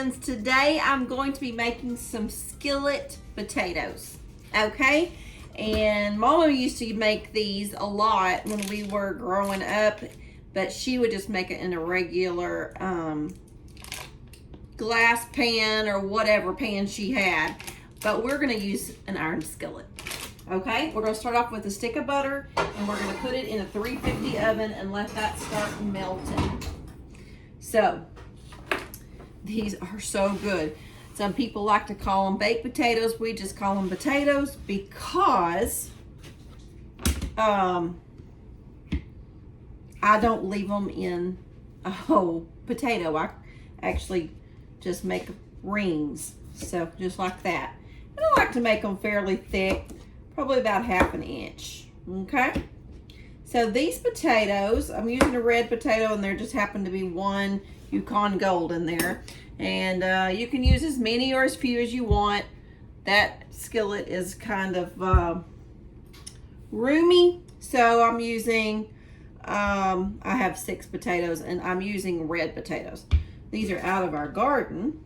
friends. Today I'm going to be making some skillet potatoes, okay? And Mama used to make these a lot when we were growing up, but she would just make it in a regular glass pan or whatever pan she had. But we're gonna use an iron skillet, okay? We're gonna start off with a stick of butter and we're gonna put it in a 350 oven and let that start melting. So, these are so good. Some people like to call them baked potatoes. We just call them potatoes because I don't leave them in a whole potato. I actually just make rings, so just like that. And I like to make them fairly thick, probably about 1/2 inch, okay? So these potatoes, I'm using a red potato and there just happened to be one Yukon Gold in there. And you can use as many or as few as you want. That skillet is kind of roomy, so I'm using, I have 6 potatoes and I'm using red potatoes. These are out of our garden,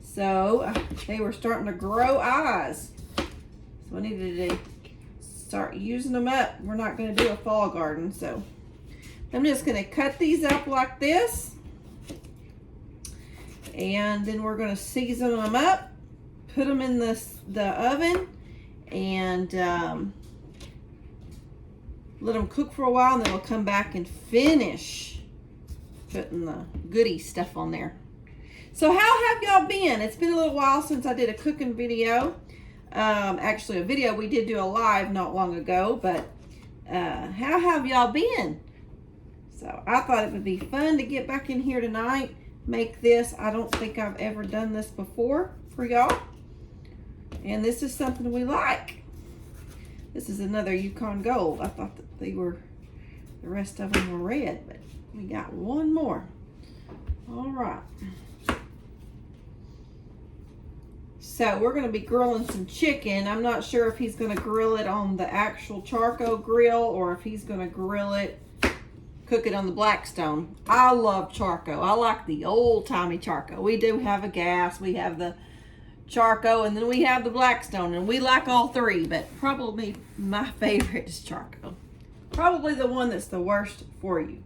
so they were starting to grow eyes. So I needed to start using them up. We're not going to do a fall garden, so I'm just going to cut these up like this. And then we're going to season them up, put them in the oven, and let them cook for a while, and then we'll come back and finish putting the goodie stuff on there. So how have y'all been? It's been a little while since I did a cooking video. Actually, a video we did do a live not long ago, but how have y'all been? So I thought it would be fun to get back in here tonight, make this. I don't think I've ever done this before for y'all, and this is something we like. This is another Yukon Gold. I thought that they were, the rest of them were red, but we got one more. All right, so we're going to be grilling some chicken. I'm not sure if he's going to grill it on the actual charcoal grill or if he's going to grill it, cook it on the Blackstone. I love charcoal. I like the old-timey charcoal. We do have a gas, we have the charcoal, and then we have the Blackstone, and we like all three, but probably my favorite is charcoal. Probably the one that's the worst for you.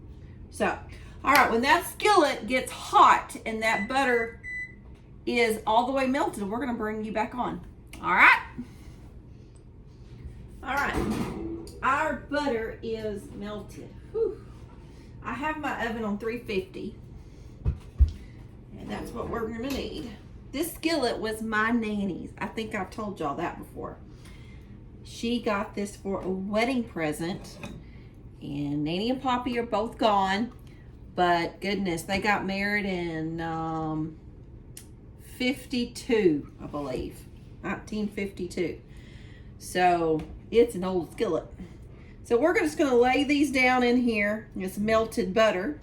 So, all right, when that skillet gets hot and that butter is all the way melted, we're gonna bring you back on. All right? All right, our butter is melted. Whew. I have my oven on 350, and that's what we're gonna need. This skillet was my nanny's. I think I've told y'all that before. She got this for a wedding present, and Nanny and Poppy are both gone, but goodness, they got married in 52, I believe, 1952. So it's an old skillet. So we're just going to lay these down in here, this melted butter,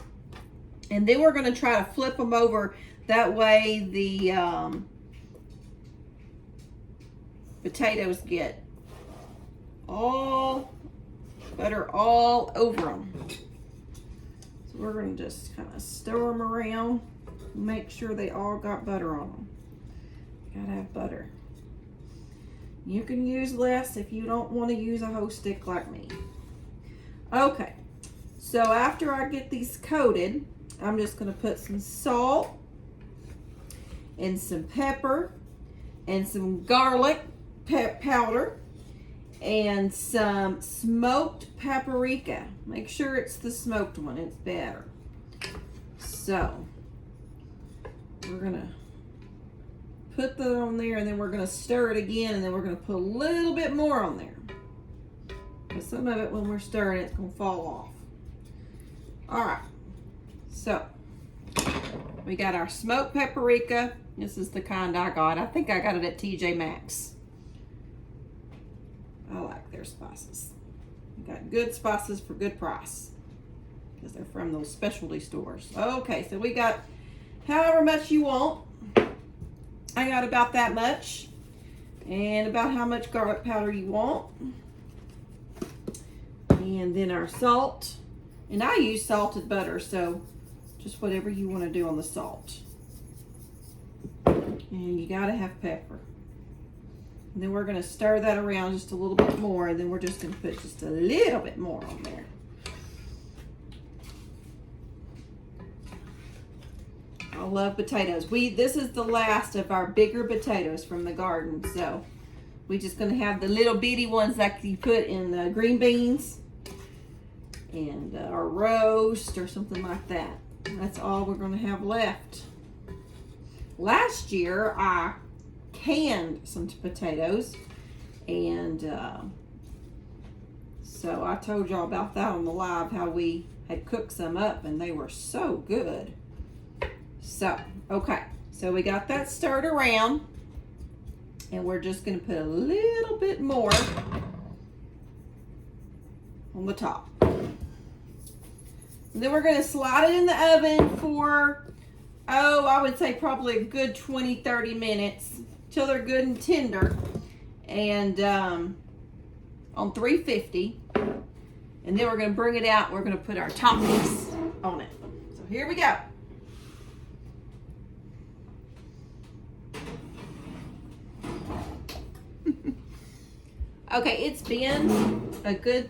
and then we're going to try to flip them over. That way the potatoes get all butter all over them. So we're going to just kind of stir them around, make sure they all got butter on them. Gotta have butter. You can use less if you don't want to use a whole stick like me. Okay, so after I get these coated, I'm just going to put some salt and some pepper and some garlic powder and some smoked paprika. Make sure it's the smoked one, it's better. So we're going to put that on there, and then we're going to stir it again, and then we're going to put a little bit more on there. Some of it, when we're stirring, it's going to fall off. All right, so we got our smoked paprika. This is the kind I got. I think I got it at TJ Maxx. I like their spices. We got good spices for good price because they're from those specialty stores. Okay, so we got however much you want. I got about that much, and about how much garlic powder you want. And then our salt, and I use salted butter, so just whatever you want to do on the salt. And you gotta have pepper. And then we're gonna stir that around just a little bit more, and then we're just gonna put just a little bit more on there. I love potatoes. This is the last of our bigger potatoes from the garden, so we're just gonna have the little bitty ones like you put in the green beans and or roast or something like that. That's all we're gonna have left. Last year I canned some potatoes, and so I told y'all about that on the live, how we had cooked some up and they were so good. So, okay, so we got that stirred around, and we're just gonna put a little bit more on the top. And then we're gonna slide it in the oven for, I would say probably a good 20-30 minutes till they're good and tender, and on 350. And then we're gonna bring it out. We're gonna put our toppings on it. So here we go. Okay, it's been a good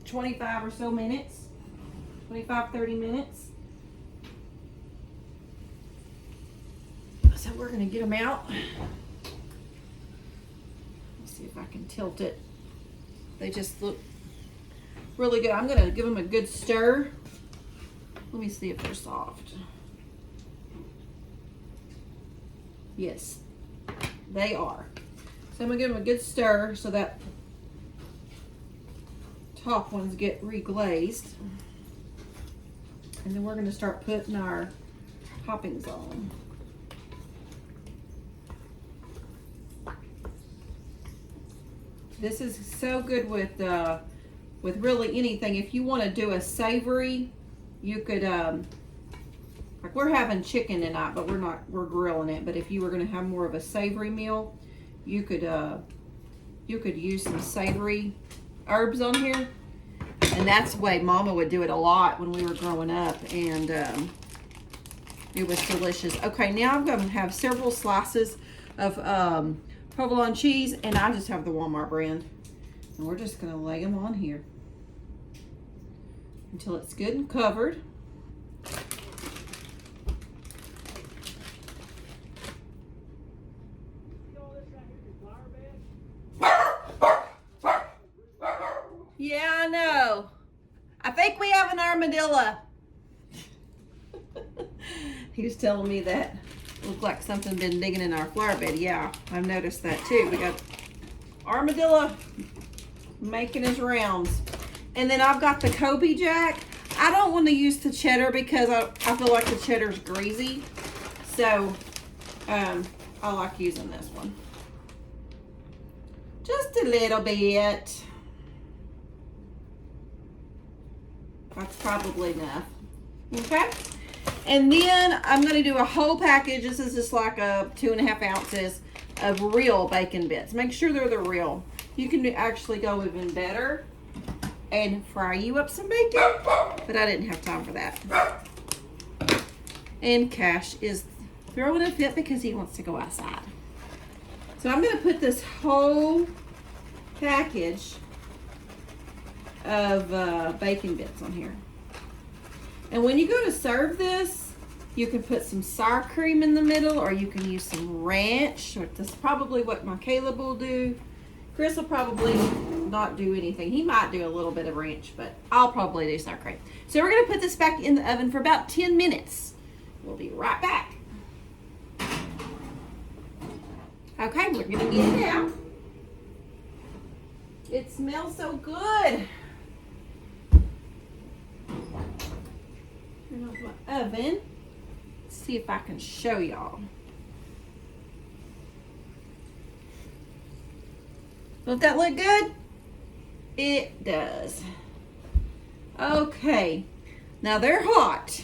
25 or so minutes, 25-30 minutes. So we're gonna get them out. Let's see if I can tilt it. They just look really good. I'm gonna give them a good stir. Let me see if they're soft. Yes, they are. So I'm gonna give them a good stir so that top ones get reglazed. And then we're gonna start putting our toppings on. This is so good with really anything. If you want to do a savory, you could like we're having chicken tonight, but we're grilling it. But if you were going to have more of a savory meal, you could use some savory herbs on here. And that's the way Mama would do it a lot when we were growing up, and it was delicious. Okay, now I'm going to have several slices of provolone cheese, and I just have the Walmart brand. And we're just going to lay them on here until it's good and covered. Yeah, I know. I think we have an armadillo. He was telling me that it looked like something been digging in our flower bed. Yeah, I've noticed that too. We got armadillo making his rounds. And then I've got the Kobe Jack. I don't want to use the cheddar because I feel like the cheddar's greasy. So I like using this one. Just a little bit. That's probably enough. Okay. And then I'm going to do a whole package. This is just like a 2.5 ounces of real bacon bits. Make sure they're the real. You can actually go even better and fry you up some bacon, but I didn't have time for that. And Cash is throwing a fit because he wants to go outside. So I'm going to put this whole package of bacon bits on here. And when you go to serve this, you can put some sour cream in the middle, or you can use some ranch. Or that's probably what my Caleb will do. Chris will probably not do anything. He might do a little bit of ranch, but I'll probably do sour cream. So we're going to put this back in the oven for about 10 minutes. We'll be right back. Okay, we're going to get it out. It smells so good. Turn off my oven. Let's see if I can show y'all. Don't that look good? It does. Okay, now they're hot,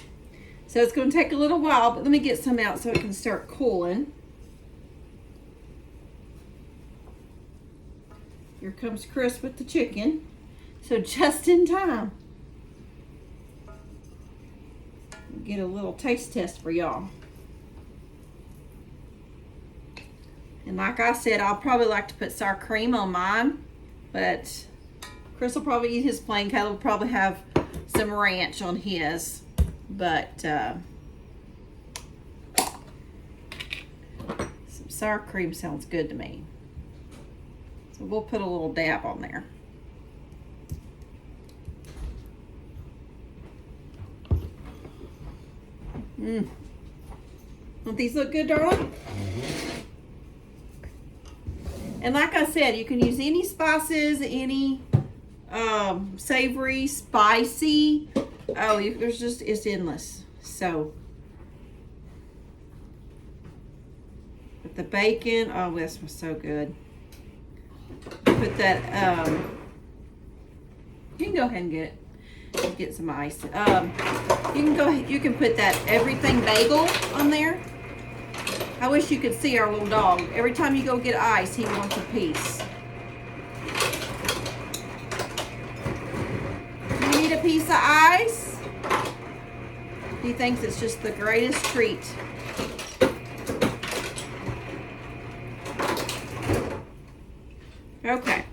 so it's going to take a little while, but let me get some out so it can start cooling. Here comes Chris with the chicken, so just in time. Get a little taste test for y'all. And like I said, I'll probably like to put sour cream on mine, but Chris will probably eat his plain. Caleb will probably have some ranch on his, but some sour cream sounds good to me. So we'll put a little dab on there. Don't these look good, darling? And like I said, you can use any spices, any savory, spicy. Oh, there's just, it's endless. So, with the bacon, oh, this was so good. Put that, you can go ahead and get it. Get some ice. You can go ahead, you can put that everything bagel on there. I wish you could see our little dog. Every time you go get ice, he wants a piece. You need a piece of ice? He thinks it's just the greatest treat. Okay.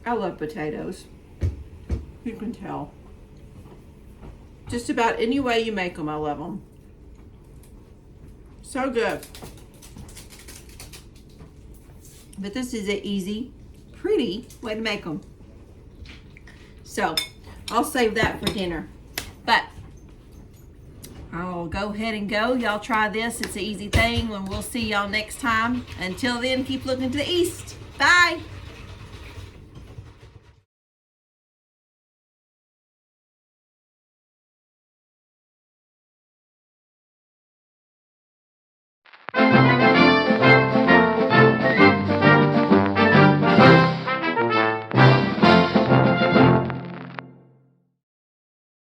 I love potatoes. You can tell. Just about any way you make them, I love them. So good. But this is an easy, pretty way to make them. So, I'll save that for dinner. But, I'll go ahead and go. Y'all try this. It's an easy thing, and we'll see y'all next time. Until then, keep looking to the east. Bye.